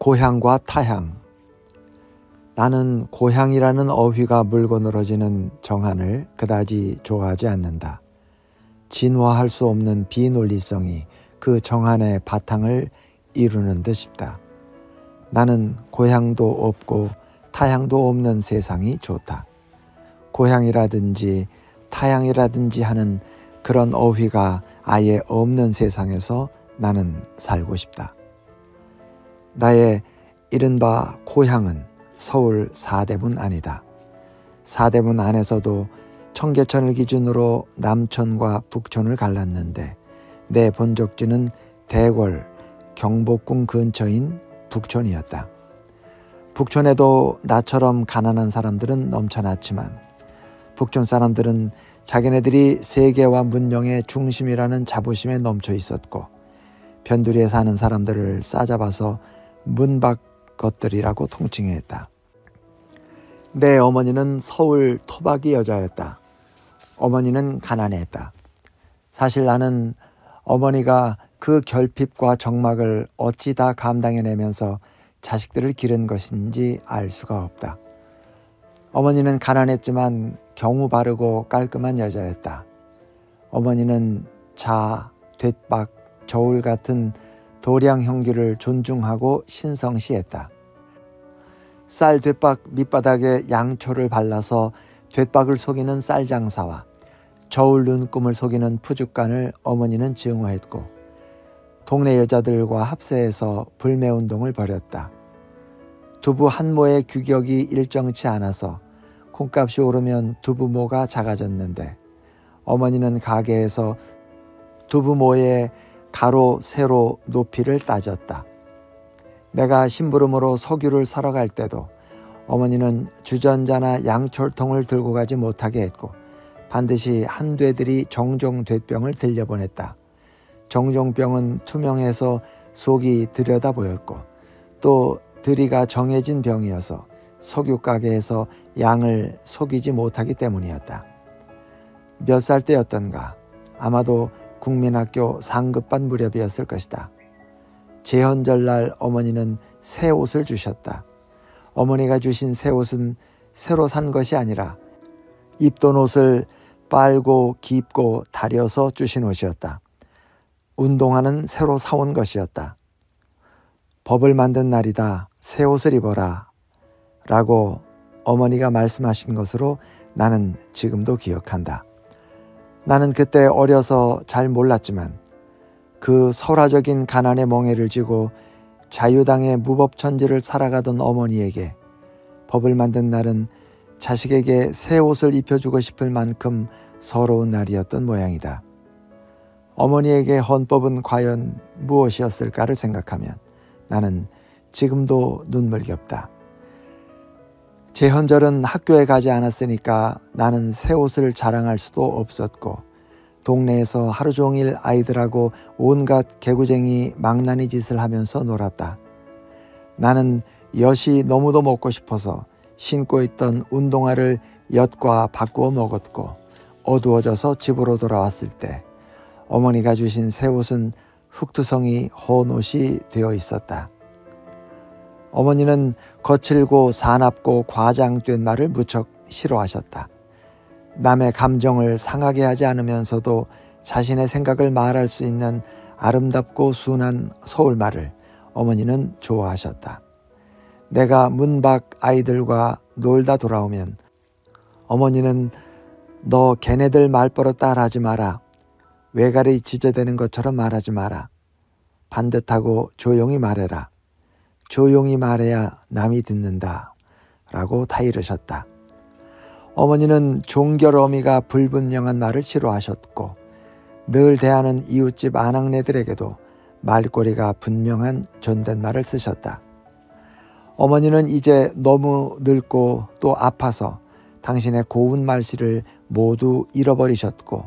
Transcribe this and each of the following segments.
고향과 타향. 나는 고향이라는 어휘가 물고 늘어지는 정한을 그다지 좋아하지 않는다. 진화할 수 없는 비논리성이 그 정한의 바탕을 이루는 듯 싶다. 나는 고향도 없고 타향도 없는 세상이 좋다. 고향이라든지 타향이라든지 하는 그런 어휘가 아예 없는 세상에서 나는 살고 싶다. 나의 이른바 고향은 서울 사대문 아니다. 사대문 안에서도 청계천을 기준으로 남촌과 북촌을 갈랐는데 내 본적지는 대궐, 경복궁 근처인 북촌이었다. 북촌에도 나처럼 가난한 사람들은 넘쳐났지만 북촌 사람들은 자기네들이 세계와 문명의 중심이라는 자부심에 넘쳐 있었고 변두리에 사는 사람들을 싸잡아서 문밖 것들이라고 통칭했다. 내 어머니는 서울 토박이 여자였다. 어머니는 가난했다. 사실 나는 어머니가 그 결핍과 적막을 어찌 다 감당해내면서 자식들을 기른 것인지 알 수가 없다. 어머니는 가난했지만 경우 바르고 깔끔한 여자였다. 어머니는 자, 돛박, 저울 같은 도량 형기를 존중하고 신성시했다. 쌀 돛박 밑바닥에 양초를 발라서 돛박을 속이는 쌀장사와 저울 눈금을 속이는 푸죽간을 어머니는 증오했고 동네 여자들과 합세해서 불매운동을 벌였다. 두부 한 모의 규격이 일정치 않아서 콩값이 오르면 두부모가 작아졌는데 어머니는 가게에서 두부모의 가로, 세로, 높이를 따졌다. 내가 심부름으로 석유를 사러 갈 때도 어머니는 주전자나 양철통을 들고 가지 못하게 했고 반드시 한되들이 정종됐병을 들려보냈다. 정종병은 투명해서 속이 들여다 보였고 또 들이가 정해진 병이어서 석유 가게에서 양을 속이지 못하기 때문이었다. 몇 살 때였던가 아마도 국민학교 상급반 무렵이었을 것이다. 제헌절날 어머니는 새 옷을 주셨다. 어머니가 주신 새 옷은 새로 산 것이 아니라 입던 옷을 빨고 깊고 다려서 주신 옷이었다. 운동화는 새로 사온 것이었다. 법을 만든 날이다. 새 옷을 입어라 라고 어머니가 말씀하신 것으로 나는 지금도 기억한다. 나는 그때 어려서 잘 몰랐지만 그 설화적인 가난의 멍에를 쥐고 자유당의 무법천지를 살아가던 어머니에게 법을 만든 날은 자식에게 새 옷을 입혀주고 싶을 만큼 서러운 날이었던 모양이다. 어머니에게 헌법은 과연 무엇이었을까를 생각하면 나는 지금도 눈물겹다. 제헌절은 학교에 가지 않았으니까 나는 새 옷을 자랑할 수도 없었고 동네에서 하루 종일 아이들하고 온갖 개구쟁이 망나니 짓을 하면서 놀았다. 나는 엿이 너무도 먹고 싶어서 신고 있던 운동화를 엿과 바꾸어 먹었고 어두워져서 집으로 돌아왔을 때 어머니가 주신 새 옷은 흙투성이 헌옷이 되어 있었다. 어머니는 거칠고 사납고 과장된 말을 무척 싫어하셨다. 남의 감정을 상하게 하지 않으면서도 자신의 생각을 말할 수 있는 아름답고 순한 서울말을 어머니는 좋아하셨다. 내가 문 밖 아이들과 놀다 돌아오면 어머니는 너 걔네들 말버릇 따라하지 마라. 외가리 지저대는 것처럼 말하지 마라. 반듯하고 조용히 말해라. 조용히 말해야 남이 듣는다 라고 타이르셨다. 어머니는 종결어미가 불분명한 말을 싫어하셨고 늘 대하는 이웃집 아낙네들에게도 말꼬리가 분명한 존댓말을 쓰셨다. 어머니는 이제 너무 늙고 또 아파서 당신의 고운 말씨를 모두 잃어버리셨고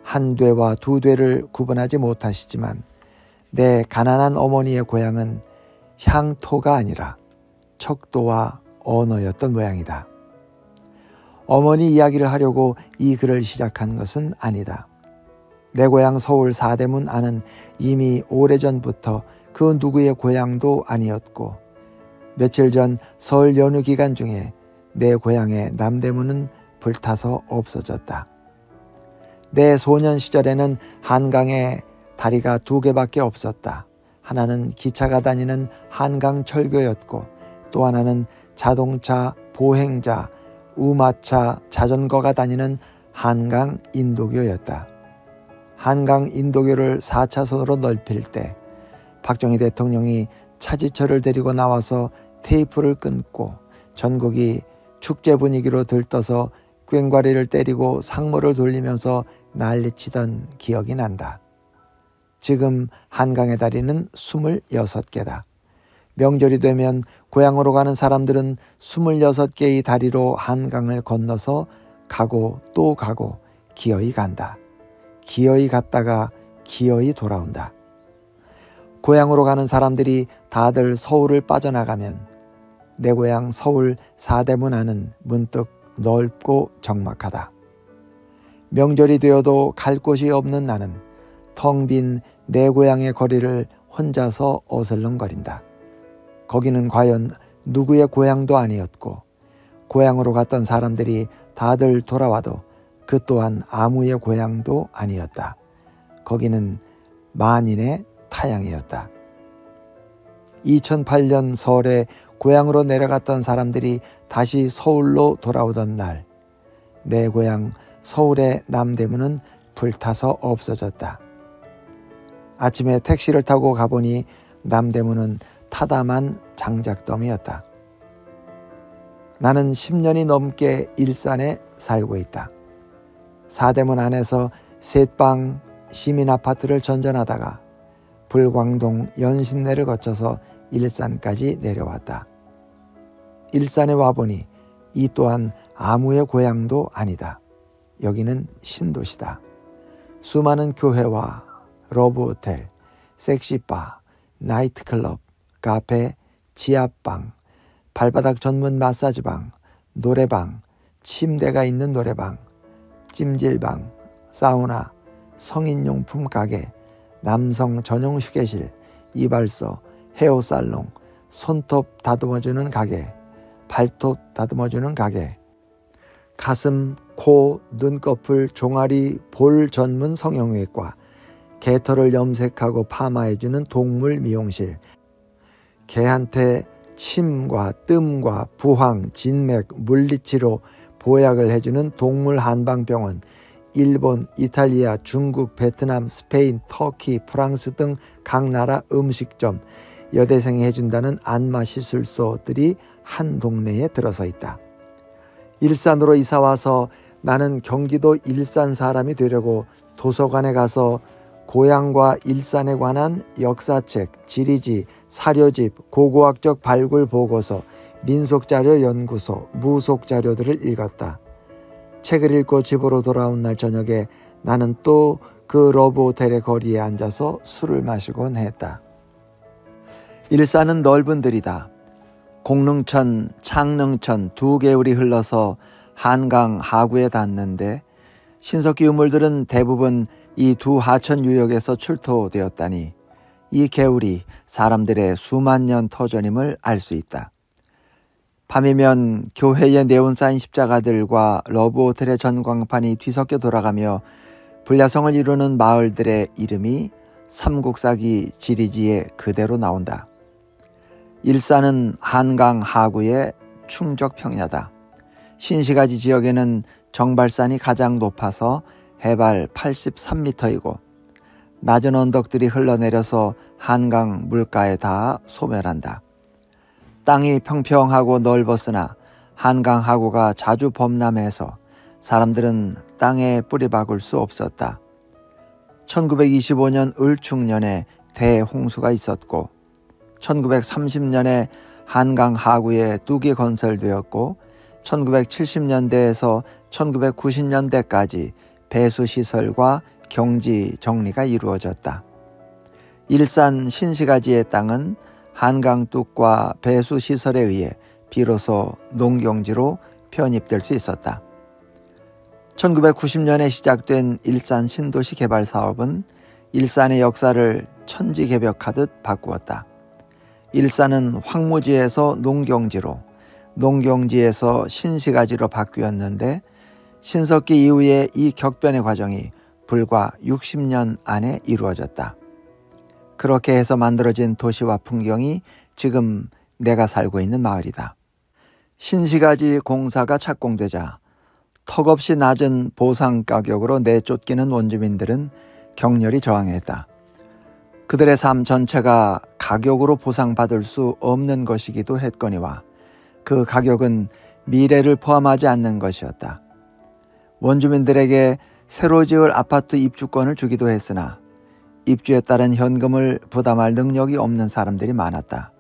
한 되와 두 되를 구분하지 못하시지만 내 가난한 어머니의 고향은 향토가 아니라 척도와 언어였던 모양이다. 어머니 이야기를 하려고 이 글을 시작한 것은 아니다. 내 고향 서울 사대문 안은 이미 오래전부터 그 누구의 고향도 아니었고 며칠 전 설 연휴 기간 중에 내 고향의 남대문은 불타서 없어졌다. 내 소년 시절에는 한강에 다리가 2개밖에 없었다. 하나는 기차가 다니는 한강철교였고 또 하나는 자동차, 보행자, 우마차, 자전거가 다니는 한강인도교였다. 한강인도교를 4차선으로 넓힐 때 박정희 대통령이 차지철을 데리고 나와서 테이프를 끊고 전국이 축제 분위기로 들떠서 꽹과리를 때리고 상모를 돌리면서 난리치던 기억이 난다. 지금 한강의 다리는 26개다. 명절이 되면 고향으로 가는 사람들은 26개의 다리로 한강을 건너서 가고 또 가고 기어이 간다. 기어이 갔다가 기어이 돌아온다. 고향으로 가는 사람들이 다들 서울을 빠져나가면 내 고향 서울 사대문 안은 문득 넓고 적막하다. 명절이 되어도 갈 곳이 없는 나는 텅 빈 내 고향의 거리를 혼자서 어슬렁거린다. 거기는 과연 누구의 고향도 아니었고 고향으로 갔던 사람들이 다들 돌아와도 그 또한 아무의 고향도 아니었다. 거기는 만인의 타향이었다. 2008년 설에 고향으로 내려갔던 사람들이 다시 서울로 돌아오던 날, 내 고향 서울의 남대문은 불타서 없어졌다. 아침에 택시를 타고 가보니 남대문은 타담한 장작더미였다. 나는 10년이 넘게 일산에 살고 있다. 사대문 안에서 셋방 시민아파트를 전전하다가 불광동 연신내를 거쳐서 일산까지 내려왔다. 일산에 와보니 이 또한 아무의 고향도 아니다. 여기는 신도시다. 수많은 교회와 러브호텔, 섹시바, 나이트클럽, 카페, 지하방, 발바닥 전문 마사지방, 노래방, 침대가 있는 노래방, 찜질방, 사우나, 성인용품 가게, 남성 전용 휴게실, 이발소, 헤어살롱, 손톱 다듬어주는 가게, 발톱 다듬어주는 가게, 가슴, 코, 눈꺼풀, 종아리, 볼 전문 성형외과, 개털을 염색하고 파마해주는 동물 미용실, 개한테 침과 뜸과 부항, 진맥, 물리치료, 보약을 해주는 동물 한방병원, 일본, 이탈리아, 중국, 베트남, 스페인, 터키, 프랑스 등 각 나라 음식점, 여대생이 해준다는 안마시술소들이 한 동네에 들어서 있다. 일산으로 이사와서 나는 경기도 일산 사람이 되려고 도서관에 가서 고향과 일산에 관한 역사책, 지리지, 사료집, 고고학적 발굴 보고서, 민속자료 연구소, 무속자료들을 읽었다. 책을 읽고 집으로 돌아온 날 저녁에 나는 또 그 러브호텔의 거리에 앉아서 술을 마시곤 했다. 일산은 넓은 들이다. 공릉천, 창릉천 2개울이 흘러서 한강 하구에 닿는데 신석기 유물들은 대부분 이 두 하천 유역에서 출토되었다니 이 개울이 사람들의 수만 년 터전임을 알 수 있다. 밤이면 교회의 네온 사인 십자가들과 러브호텔의 전광판이 뒤섞여 돌아가며 불야성을 이루는 마을들의 이름이 삼국사기 지리지에 그대로 나온다. 일산은 한강 하구의 충적평야다. 신시가지 지역에는 정발산이 가장 높아서 해발 83m이고 낮은 언덕들이 흘러내려서 한강 물가에 닿아 소멸한다. 땅이 평평하고 넓었으나 한강 하구가 자주 범람해서 사람들은 땅에 뿌리박을 수 없었다. 1925년 을충년에 대홍수가 있었고 1930년에 한강 하구에 뚝이 건설되었고 1970년대에서 1990년대까지 배수시설과 경지 정리가 이루어졌다. 일산 신시가지의 땅은 한강 뚝과 배수시설에 의해 비로소 농경지로 편입될 수 있었다. 1990년에 시작된 일산 신도시 개발 사업은 일산의 역사를 천지개벽하듯 바꾸었다. 일산은 황무지에서 농경지로, 농경지에서 신시가지로 바뀌었는데 신석기 이후에 이 격변의 과정이 불과 60년 안에 이루어졌다. 그렇게 해서 만들어진 도시와 풍경이 지금 내가 살고 있는 마을이다. 신시가지 공사가 착공되자 턱없이 낮은 보상 가격으로 내쫓기는 원주민들은 격렬히 저항했다. 그들의 삶 전체가 가격으로 보상받을 수 없는 것이기도 했거니와 그 가격은 미래를 포함하지 않는 것이었다. 원주민들에게 새로 지을 아파트 입주권을 주기도 했으나 입주에 따른 현금을 부담할 능력이 없는 사람들이 많았다.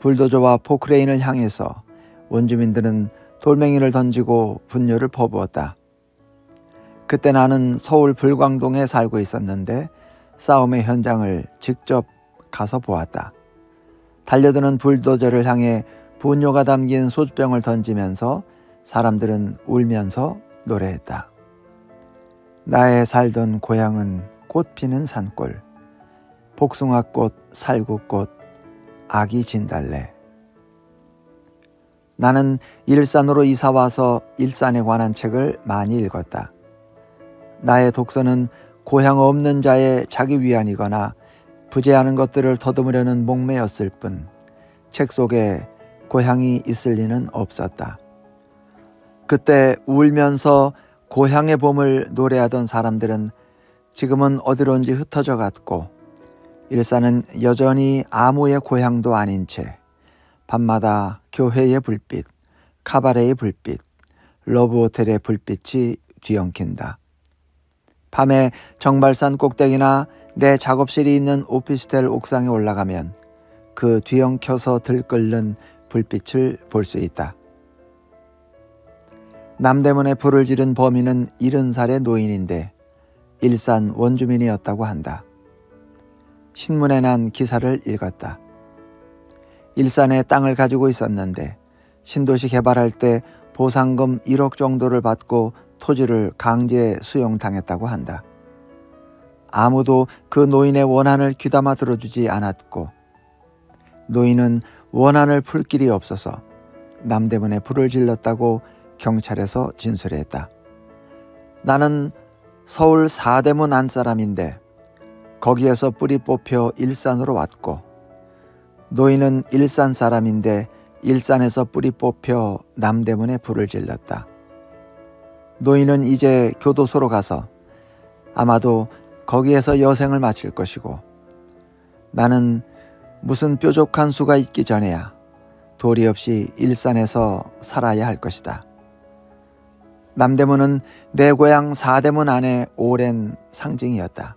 불도저와 포크레인을 향해서 원주민들은 돌멩이를 던지고 분뇨를 퍼부었다. 그때 나는 서울 불광동에 살고 있었는데 싸움의 현장을 직접 가서 보았다. 달려드는 불도저를 향해 분뇨가 담긴 소주병을 던지면서 사람들은 울면서 노래했다. 나의 살던 고향은 꽃피는 산골, 복숭아꽃, 살구꽃, 아기 진달래. 나는 일산으로 이사와서 일산에 관한 책을 많이 읽었다. 나의 독서는 고향 없는 자의 자기 위안이거나 부재하는 것들을 더듬으려는 목매였을 뿐 책 속에 고향이 있을 리는 없었다. 그때 울면서 고향의 봄을 노래하던 사람들은 지금은 어디론지 흩어져 갔고 일산은 여전히 아무의 고향도 아닌 채 밤마다 교회의 불빛, 카바레의 불빛, 러브호텔의 불빛이 뒤엉킨다. 밤에 정발산 꼭대기나 내 작업실이 있는 오피스텔 옥상에 올라가면 그 뒤엉켜서 들끓는 불빛을 볼 수 있다. 남대문에 불을 지른 범인은 70살의 노인인데 일산 원주민이었다고 한다. 신문에 난 기사를 읽었다. 일산에 땅을 가지고 있었는데 신도시 개발할 때 보상금 1억 정도를 받고 토지를 강제 수용당했다고 한다. 아무도 그 노인의 원한을 귀담아 들어주지 않았고 노인은 원한을 풀 길이 없어서 남대문에 불을 질렀다고 경찰에서 진술했다. 나는 서울 사대문 안 사람인데 거기에서 뿌리 뽑혀 일산으로 왔고 노인은 일산 사람인데 일산에서 뿌리 뽑혀 남대문에 불을 질렀다. 노인은 이제 교도소로 가서 아마도 거기에서 여생을 마칠 것이고 나는 무슨 뾰족한 수가 있기 전에야 도리 없이 일산에서 살아야 할 것이다. 남대문은 내 고향 사대문 안에 오랜 상징이었다.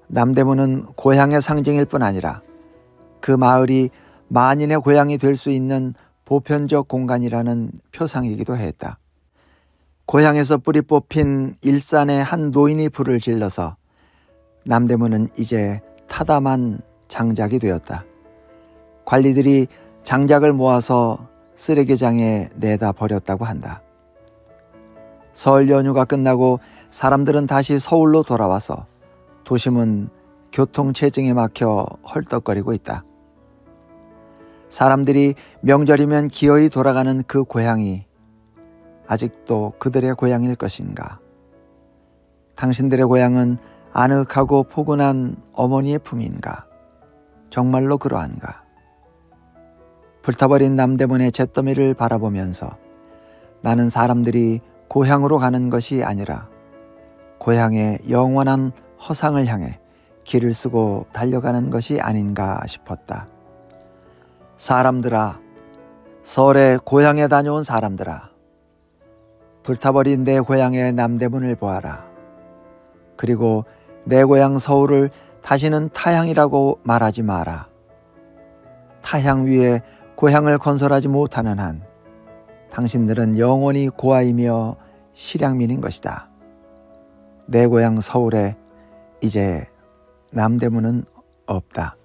남대문은 고향의 상징일 뿐 아니라 그 마을이 만인의 고향이 될 수 있는 보편적 공간이라는 표상이기도 했다. 고향에서 뿌리 뽑힌 일산의 한 노인이 불을 질러서 남대문은 이제 타담한 장작이 되었다. 관리들이 장작을 모아서 쓰레기장에 내다 버렸다고 한다. 설 연휴가 끝나고 사람들은 다시 서울로 돌아와서 도심은 교통체증에 막혀 헐떡거리고 있다. 사람들이 명절이면 기어이 돌아가는 그 고향이 아직도 그들의 고향일 것인가? 당신들의 고향은 아늑하고 포근한 어머니의 품인가? 정말로 그러한가? 불타버린 남대문의 잿더미를 바라보면서 나는 사람들이 고향으로 가는 것이 아니라 고향의 영원한 허상을 향해 길을 쓰고 달려가는 것이 아닌가 싶었다. 사람들아, 설에 고향에 다녀온 사람들아, 불타버린 내 고향의 남대문을 보아라. 그리고 내 고향 서울을 다시는 타향이라고 말하지 마라. 타향 위에 고향을 건설하지 못하는 한 당신들은 영원히 고아이며 실향민인 것이다. 내 고향 서울에 이제 남대문은 없다.